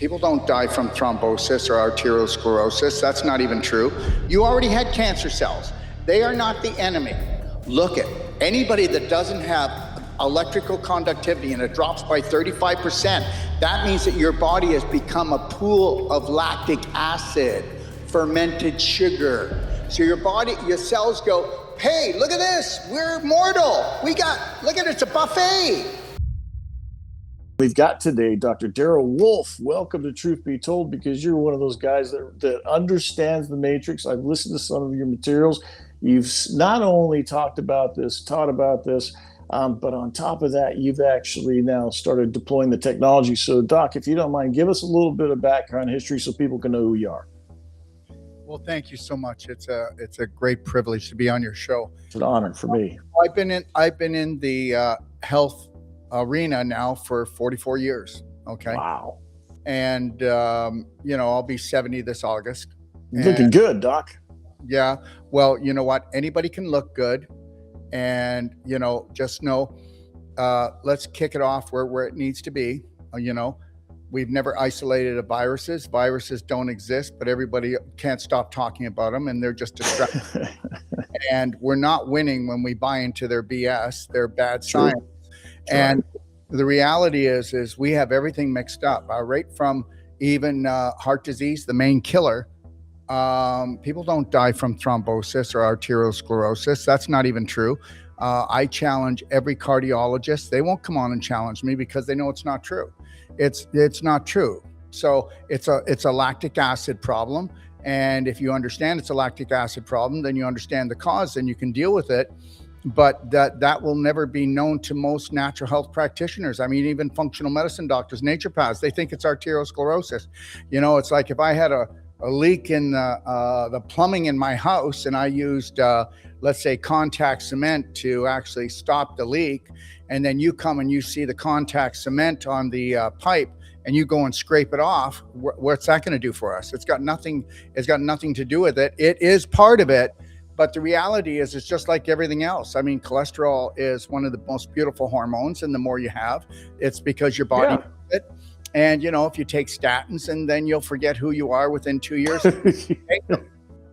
People don't die from thrombosis or arteriosclerosis. That's not even true. You already had cancer cells. They are not the enemy. Look at anybody that doesn't have electrical conductivity and it drops by 35%. That means that your body has become a pool of lactic acid, fermented sugar. So your body, your cells go, hey, look at this. We're mortal. Look at it, it's a buffet. We've got today Dr. Darrell Wolfe. Welcome to Truth Be Told, because you're one of those guys that understands the matrix. I've listened to some of your materials. You've not only talked about this, taught about this, but on top of that, you've actually now started deploying the technology. So, Doc, if you don't mind, give us a little bit of background history so people can know who you are. Well, thank you so much. It's a great privilege to be on your show. It's an honor for me. I've been in the health arena now for 44 years. Okay. Wow. And I'll be 70 this August. Looking good, Doc. Yeah. Well, you know what? Anybody can look good, and just know, let's kick it off where it needs to be. We've never isolated viruses. Viruses don't exist, but everybody can't stop talking about them, and they're just distracted. And we're not winning when we buy into their BS, their bad science. And the reality is we have everything mixed up, right from even heart disease, the main killer. People don't die from thrombosis or arteriosclerosis. That's not even true. I challenge every cardiologist. They won't come on and challenge me because they know it's not true. It's not true. So it's a lactic acid problem. And if you understand it's a lactic acid problem, then you understand the cause and you can deal with it. But that will never be known to most natural health practitioners. I mean, even functional medicine doctors, naturopaths, they think it's arteriosclerosis. It's like if I had a leak in the plumbing in my house and I used, let's say, contact cement to actually stop the leak, and then you come and you see the contact cement on the pipe and you go and scrape it off, what's that going to do for us? It's got nothing to do with it. It is part of it. But the reality is it's just like everything else. I mean, cholesterol is one of the most beautiful hormones, and the more you have, it's because your body needs it. And, if you take statins, and then you'll forget who you are within 2 years.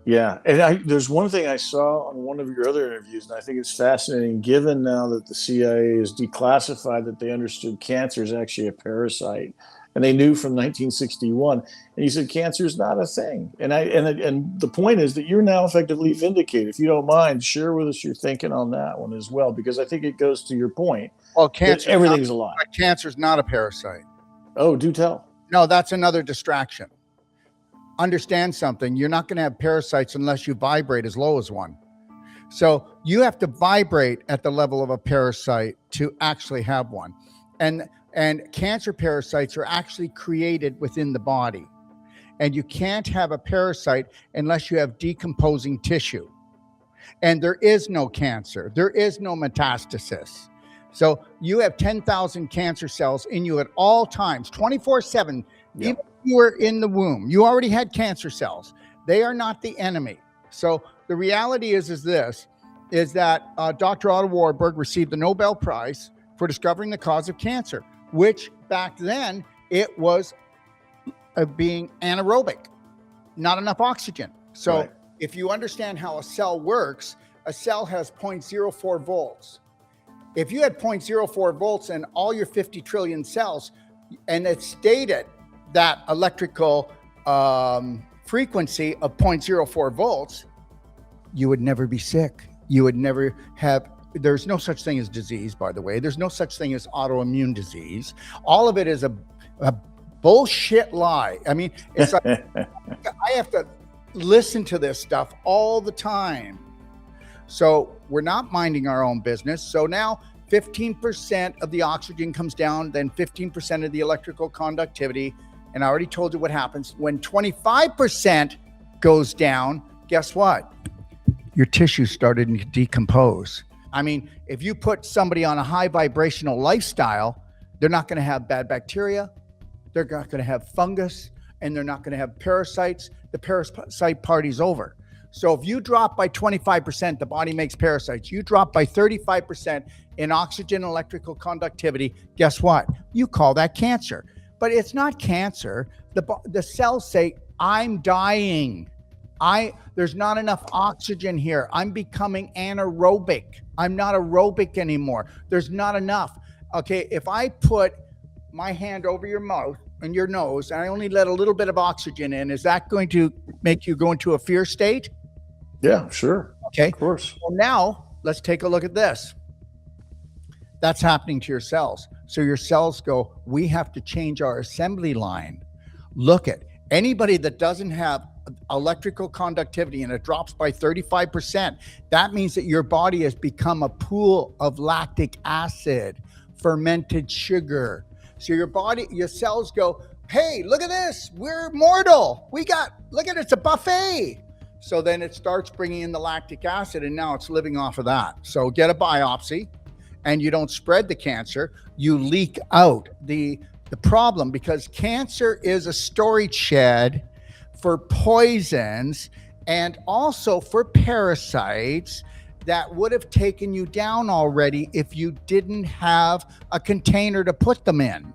Yeah. And there's one thing I saw on one of your other interviews, and I think it's fascinating, given now that the CIA has declassified that they understood cancer is actually a parasite. And they knew from 1961, and you said cancer is not a thing. And the point is that you're now effectively vindicated. If you don't mind, share with us your thinking on that one as well, because I think it goes to your point. Well, cancer, everything's alive. Cancer is not a parasite. Oh, do tell. No, that's another distraction. Understand something. You're not going to have parasites unless you vibrate as low as one. So you have to vibrate at the level of a parasite to actually have one. And cancer parasites are actually created within the body. And you can't have a parasite unless you have decomposing tissue. And there is no cancer. There is no metastasis. So you have 10,000 cancer cells in you at all times, 24/7. Yep. Even if you were in the womb, you already had cancer cells. They are not the enemy. So the reality is that Dr. Otto Warburg received the Nobel Prize for discovering the cause of cancer, which back then it was being anaerobic, not enough oxygen. So If you understand how a cell works, a cell has 0.04 volts. If you had 0.04 volts in all your 50 trillion cells, and it stated that electrical frequency of 0.04 volts, you would never be sick. You would never have. There's no such thing as disease, by the way. There's no such thing as autoimmune disease. All of it is a bullshit lie. I mean, it's like I have to listen to this stuff all the time. So we're not minding our own business. So now 15% of the oxygen comes down, then 15% of the electrical conductivity. And I already told you what happens when 25% goes down. Guess what? Your tissue started to decompose. I mean, if you put somebody on a high vibrational lifestyle, they're not going to have bad bacteria, they're not going to have fungus, and they're not going to have parasites. The parasite party's over. So if you drop by 25%, the body makes parasites. You drop by 35% in oxygen electrical conductivity, guess what? You call that cancer. but it's not cancer. The cells say, I'm dying. There's not enough oxygen here. I'm becoming anaerobic. I'm not aerobic anymore. There's not enough. Okay, if I put my hand over your mouth and your nose and I only let a little bit of oxygen in, is that going to make you go into a fear state? Yeah, sure. Okay. Of course. Well, now let's take a look at this. That's happening to your cells. So your cells go, we have to change our assembly line. Look at anybody that doesn't have electrical conductivity and it drops by 35%. That means that your body has become a pool of lactic acid, fermented sugar. So your cells go, hey, look at this. We're mortal. Look at it. It's a buffet. So then it starts bringing in the lactic acid and now it's living off of that. So get a biopsy and you don't spread the cancer. You leak out the problem, because cancer is a storage shed for poisons and also for parasites that would have taken you down already if you didn't have a container to put them in.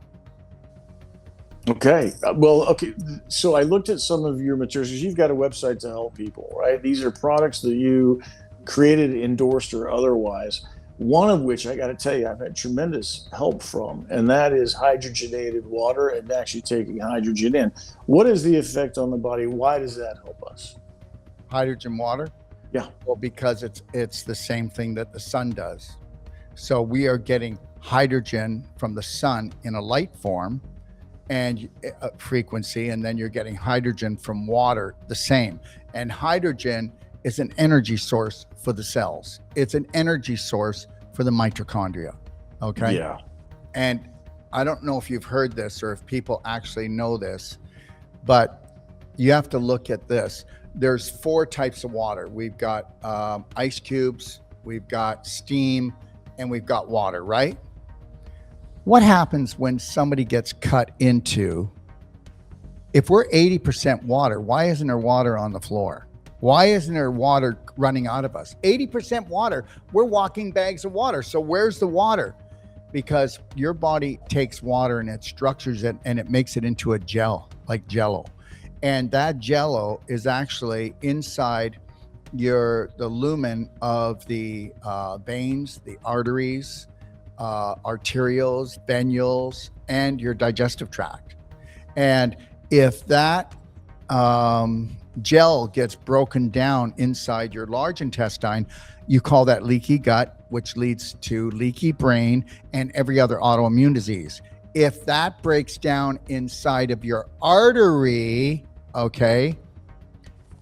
Okay. Well, okay. So I looked at some of your materials. You've got a website to help people, right? These are products that you created, endorsed, or otherwise. One of which I got to tell you, I've had tremendous help from, and that is hydrogenated water and actually taking hydrogen in. What is the effect on the body? Why does that help us? Hydrogen water? Yeah. Well, because it's the same thing that the sun does. So we are getting hydrogen from the sun in a light form and frequency, and then you're getting hydrogen from water, the same. And hydrogen is an energy source for the cells. It's an energy source for the mitochondria. Okay. Yeah. And I don't know if you've heard this or if people actually know this, but you have to look at this. There's 4 types of water. We've got ice cubes, we've got steam, and we've got water, right? What happens when somebody gets cut into, if we're 80% water, why isn't there water on the floor? Why isn't there water running out of us? 80% water, we're walking bags of water. So where's the water? Because your body takes water and it structures it and it makes it into a gel, like Jello. And that Jello is actually inside the lumen of the veins, the arteries, arterioles, venules, and your digestive tract. And if that gel gets broken down inside your large intestine, you call that leaky gut, which leads to leaky brain and every other autoimmune disease. If that breaks down inside of your artery, okay,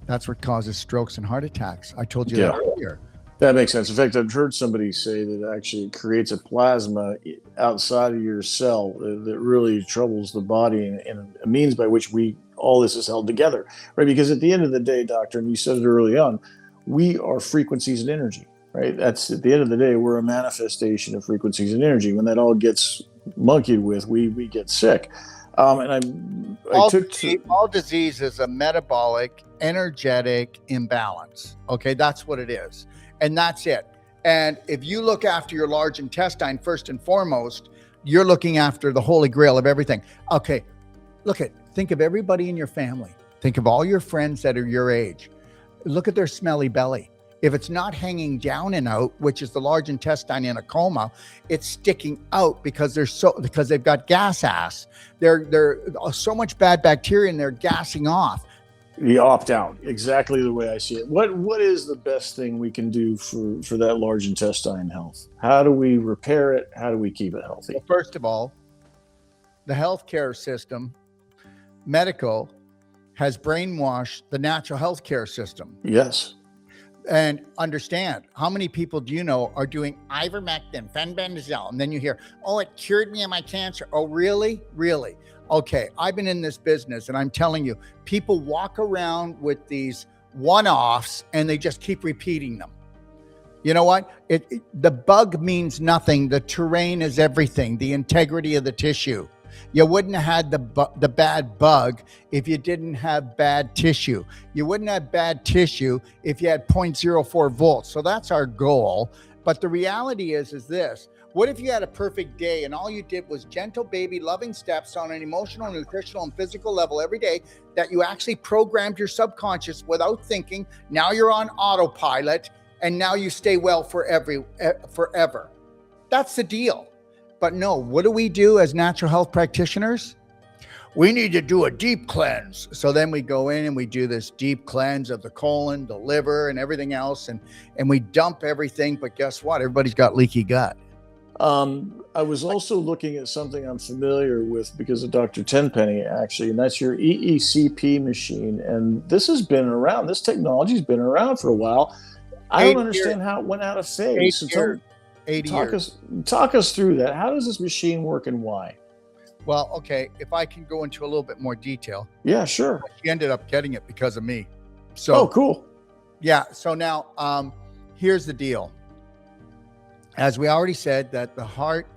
that's what causes strokes and heart attacks. I told you that earlier. That makes sense. In fact, I've heard somebody say that actually it creates a plasma outside of your cell that really troubles the body, and a means by which all this is held together, right? Because at the end of the day, doctor, and you said it early on, we are frequencies and energy, right? That's at the end of the day, we're a manifestation of frequencies and energy. When that all gets monkeyed with, we get sick. And all disease is a metabolic, energetic imbalance. Okay, that's what it is. And that's it. And if you look after your large intestine, first and foremost, you're looking after the holy grail of everything. Okay, think of everybody in your family. Think of all your friends that are your age. Look at their smelly belly. If it's not hanging down and out, which is the large intestine in a coma, it's sticking out because they've got gas ass. They're so much bad bacteria and they're gassing off. The opt-out, exactly the way I see it. What is the best thing we can do for that large intestine health? How do we repair it? How do we keep it healthy? Well, first of all, the healthcare system, medical, has brainwashed the natural healthcare system. Yes. And understand, how many people do you know are doing ivermectin, fenbendazole, and then you hear, oh, it cured me of my cancer. Oh, really? Really? Okay, I've been in this business and I'm telling you, people walk around with these one-offs and they just keep repeating them. You know what? The bug means nothing. The terrain is everything. The integrity of the tissue. You wouldn't have had the bad bug if you didn't have bad tissue. You wouldn't have bad tissue if you had 0.04 volts. So that's our goal. But the reality is this. What if you had a perfect day and all you did was gentle baby loving steps on an emotional, nutritional, and physical level every day, that you actually programmed your subconscious without thinking? Now you're on autopilot and now you stay well forever. That's the deal. But no, what do we do as natural health practitioners? We need to do a deep cleanse. So then we go in and we do this deep cleanse of the colon, the liver, and everything else. And we dump everything. But guess what? Everybody's got leaky gut. I was also looking at something I'm familiar with because of Dr. Tenpenny, actually, and that's your EECP machine. And this has been around. This technology's been around for a while. I don't understand how it went out of phase. So 80 years. Talk us through that. How does this machine work and why? Well, okay, if I can go into a little bit more detail. Yeah, sure. She ended up getting it because of me. So, oh, cool. Yeah. So now, here's the deal. As we already said, that the heart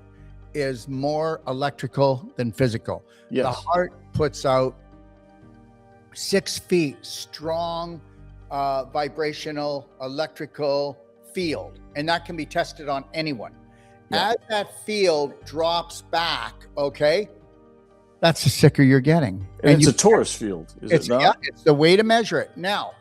is more electrical than physical. Yes. The heart puts out 6 feet strong vibrational electrical field, and that can be tested on anyone. Yeah. As that field drops back, okay, that's the sicker you're getting. And it's a torus field, is it not? Yeah, it's the way to measure it. Now,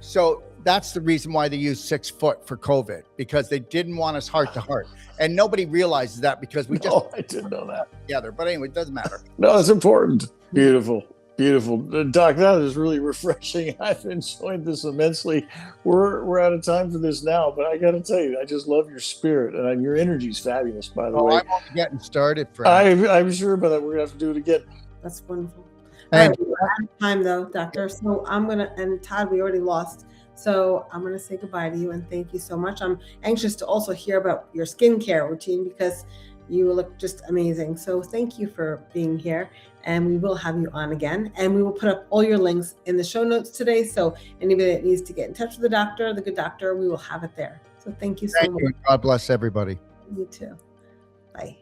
so that's the reason why they use 6 foot for COVID, because they didn't want us heart to heart. And nobody realizes that because we just I didn't know that. together. But anyway, it doesn't matter. No, it's important. Beautiful. Beautiful. Doc, that is really refreshing. I've enjoyed this immensely. We're out of time for this now, but I got to tell you, I just love your spirit, and your energy is fabulous, by the way. I'm only getting started, friend. I'm sure about that. We're going to have to do it again. That's wonderful. Thank All right, we're out of time though, Doctor. So I'm going to, and Todd, we already lost. So I'm going to say goodbye to you and thank you so much. I'm anxious to also hear about your skincare routine because you look just amazing. So thank you for being here, and we will have you on again. And we will put up all your links in the show notes today. So anybody that needs to get in touch with the doctor, the good doctor, we will have it there. So thank you so much. God bless everybody. You too. Bye.